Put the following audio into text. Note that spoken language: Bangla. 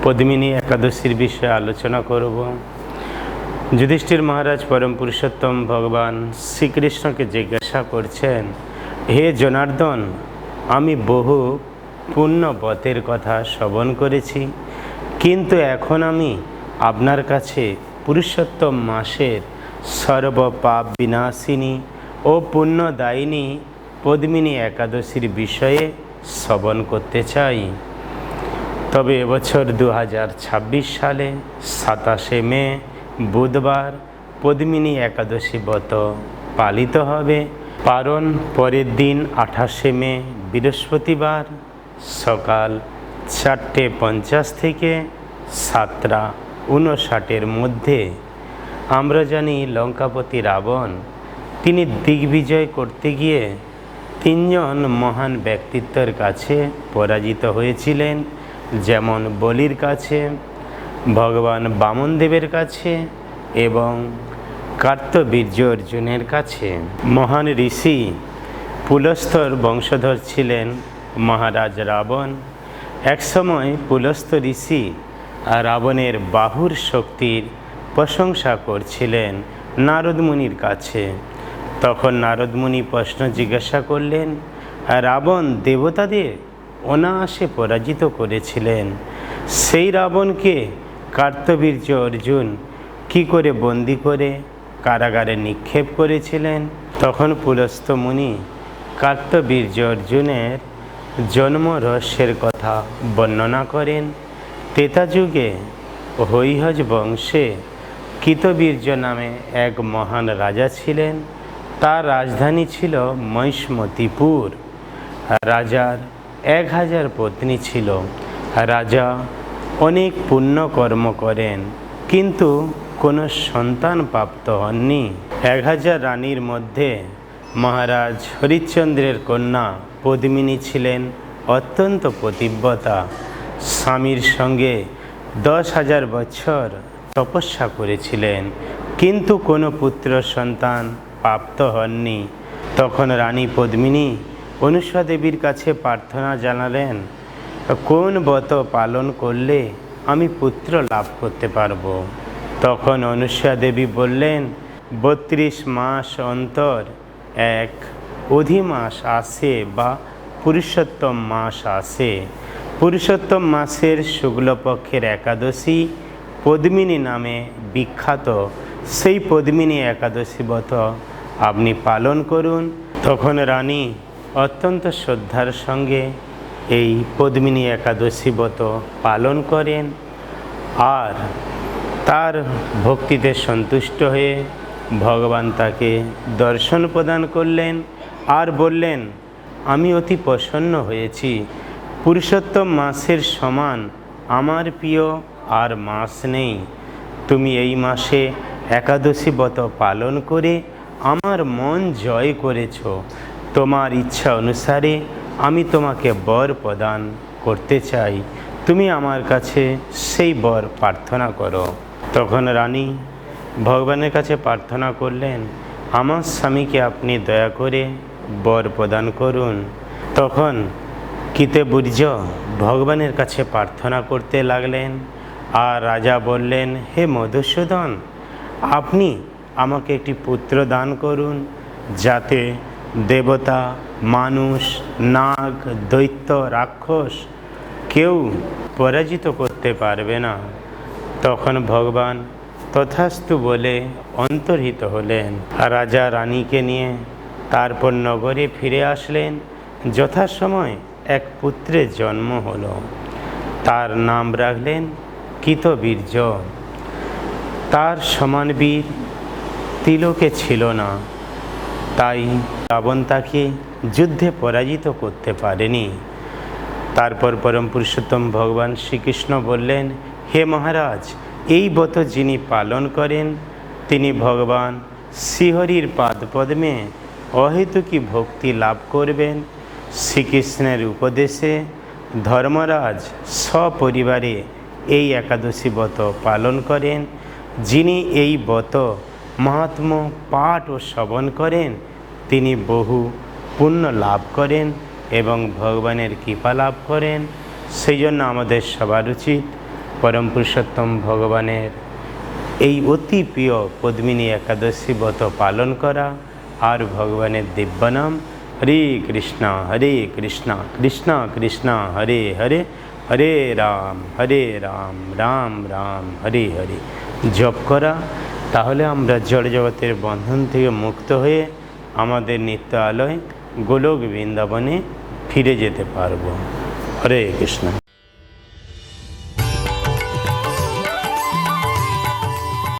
পদ্মিনী একাদশীর বিষয়ে আলোচনা করব। যুধিষ্ঠির মহারাজ পরম পুরুষোত্তম ভগবান শ্রীকৃষ্ণকে জিজ্ঞাসা করছেন, হে জনার্দন, আমি বহু পুণ্যবতের কথা শ্রবণ করেছি, কিন্তু এখন আমি আপনার কাছে পুরুষোত্তম মাসের সর্বপাপ বিনাশিনী ও পুণ্যদায়িনী পদ্মিনী একাদশীর বিষয়ে শ্রবণ করতে চাই। তবে এবছর 2026 সালে 27শে মে বুধবার পদ্মিনী একাদশী ব্রত পালিত হবে। পারণ পরের দিন 28শে মে বৃহস্পতিবার সকাল 4:50 থেকে 7:59 মধ্যে। আমরা জানি লঙ্কাপতি রাবণ তিনি দিগ্বিজয় করতে গিয়ে 3জন মহান ব্যক্তিত্বের কাছে পরাজিত হয়েছিলেন, যেমন বলির কাছে, ভগবান বামনদেবের কাছে এবং কার্তবীর্য অর্জুনের কাছে। মহান ঋষি পুলস্তর বংশধর ছিলেন মহারাজ রাবণ। একসময় পুলস্ত ঋষি রাবণের বাহুর শক্তির প্রশংসা করছিলেন নারদ মুনির কাছে। তখন নারদ মুনি প্রশ্ন জিজ্ঞাসা করলেন, রাবণ দেবতাদের অনায়াসে পরাজিত করেছিলেন, সেই রাবণকে কার্তবীর্য অর্জুন কি করে বন্দি করে কারাগারে নিক্ষেপ করেছিলেন? তখন পুলস্ত মুনি কার্তবীর্য অর্জুনের জন্ম রহস্যের কথা বর্ণনা করেন। ত্রেতা যুগে হৈহজ বংশে কৃতবীর্য নামে এক মহান রাজা ছিলেন। তার রাজধানী ছিল মহিষ্মতিপুর। রাজার 1000 পত্নী ছিল। রাজা অনেক পুণ্যকর্ম করেন, কিন্তু কোনো সন্তান প্রাপ্ত হননি। 1000 রানীর মধ্যে মহারাজ হরিশ্চন্দ্রের কন্যা পদ্মিনী ছিলেন অত্যন্ত পতিব্রতা। স্বামীর সঙ্গে 10,000 বছর তপস্যা করেছিলেন, কিন্তু কোনো পুত্র সন্তান প্রাপ্ত হননি। তখন রানী পদ্মিনী অনুসূয়া দেবীর কাছে প্রার্থনা জানালেন, কোন ব্রত পালন করলে আমি পুত্র লাভ করতে পারব? তখন অনুসূয়া দেবী বললেন, 32 মাস অন্তর এক অধিমাস আসে বা পুরুষোত্তম মাস আসে। পুরুষোত্তম মাসের শুক্লপক্ষের একাদশী পদ্মিনী নামে বিখ্যাত। সেই পদ্মিনী একাদশী ব্রত আপনি পালন করুন। তখন রানী অত্যন্ত শ্রদ্ধার সঙ্গে এই পদ্মিনী একাদশী ব্রত পালন করেন, আর তার ভক্তিতে সন্তুষ্ট হয়ে ভগবান তাকে দর্শন প্রদান করলেন আর বললেন, আমি অতি প্রসন্ন হয়েছি। পুরুষোত্তম মাসের সমান আমার প্রিয় আর মাস নেই। তুমি এই মাসে একাদশী ব্রত পালন করে আমার মন জয় করেছ। তোমার ইচ্ছা অনুসারে আমি তোমাকে বর প্রদান করতে চাই। তুমি আমার কাছে সেই বর প্রার্থনা করো। তখন রানী ভগবানের কাছে প্রার্থনা করলেন, আমার স্বামীকে আপনি দয়া করে বর প্রদান করুন। তখন কৃতবীর্য ভগবানের কাছে প্রার্থনা করতে লাগলেন, আর রাজা বললেন, হে মধুসূদন, আপনি আমাকে একটি পুত্র দান করুন, যাতে দেবতা, মানুষ, নাগ, দৈত্য, রাক্ষস কেউ পরাজিত করতে পারবে না। তখন ভগবান তথাস্তু বলে অন্তর্হিত হলেন। রাজা রানীকে নিয়ে তারপর নগরে ফিরে আসলেন। যথাসময় এক পুত্রের জন্ম হলো। তার নাম রাখলেন কৃতবীর্য। তার সমান বীর তিলকে ছিল না, তাই রাবণ তাকে যুদ্ধে পরাজিত করতে পারেনি। তারপর পরম পুরুষোত্তম ভগবান শ্রীকৃষ্ণ বললেন, হে মহারাজ, এই ব্রত যিনি পালন করেন তিনি ভগবান শ্রীহরির পাদপদ্মে অহেতুকী ভক্তি লাভ করবেন। শ্রীকৃষ্ণের উপদেশে ধর্মরাজ সপরিবারে এই একাদশী ব্রত পালন করেন। যিনি এই ব্রত মাহাত্ম্য পাঠ ও শ্রবণ করেন তিনি বহু পুণ্য লাভ করেন এবং ভগবানের কৃপা লাভ করেন। সেই জন্য আমাদের সবার উচিত পরম পুরুষোত্তম ভগবানের এই অতি প্রিয় পদ্মিনী একাদশী ব্রত পালন করা আর ভগবানের দিব্যনাম হরে কৃষ্ণ কৃষ্ণ কৃষ্ণ হরে হরে হরে রাম রাম রাম হরে হরে জপ করা, তাহলে আমরা জড় জগতের বন্ধন থেকে মুক্ত হয়ে আমাদের নিত্য আলয় গোলক বৃন্দাবনে ফিরে যেতে পারব। হরে কৃষ্ণ।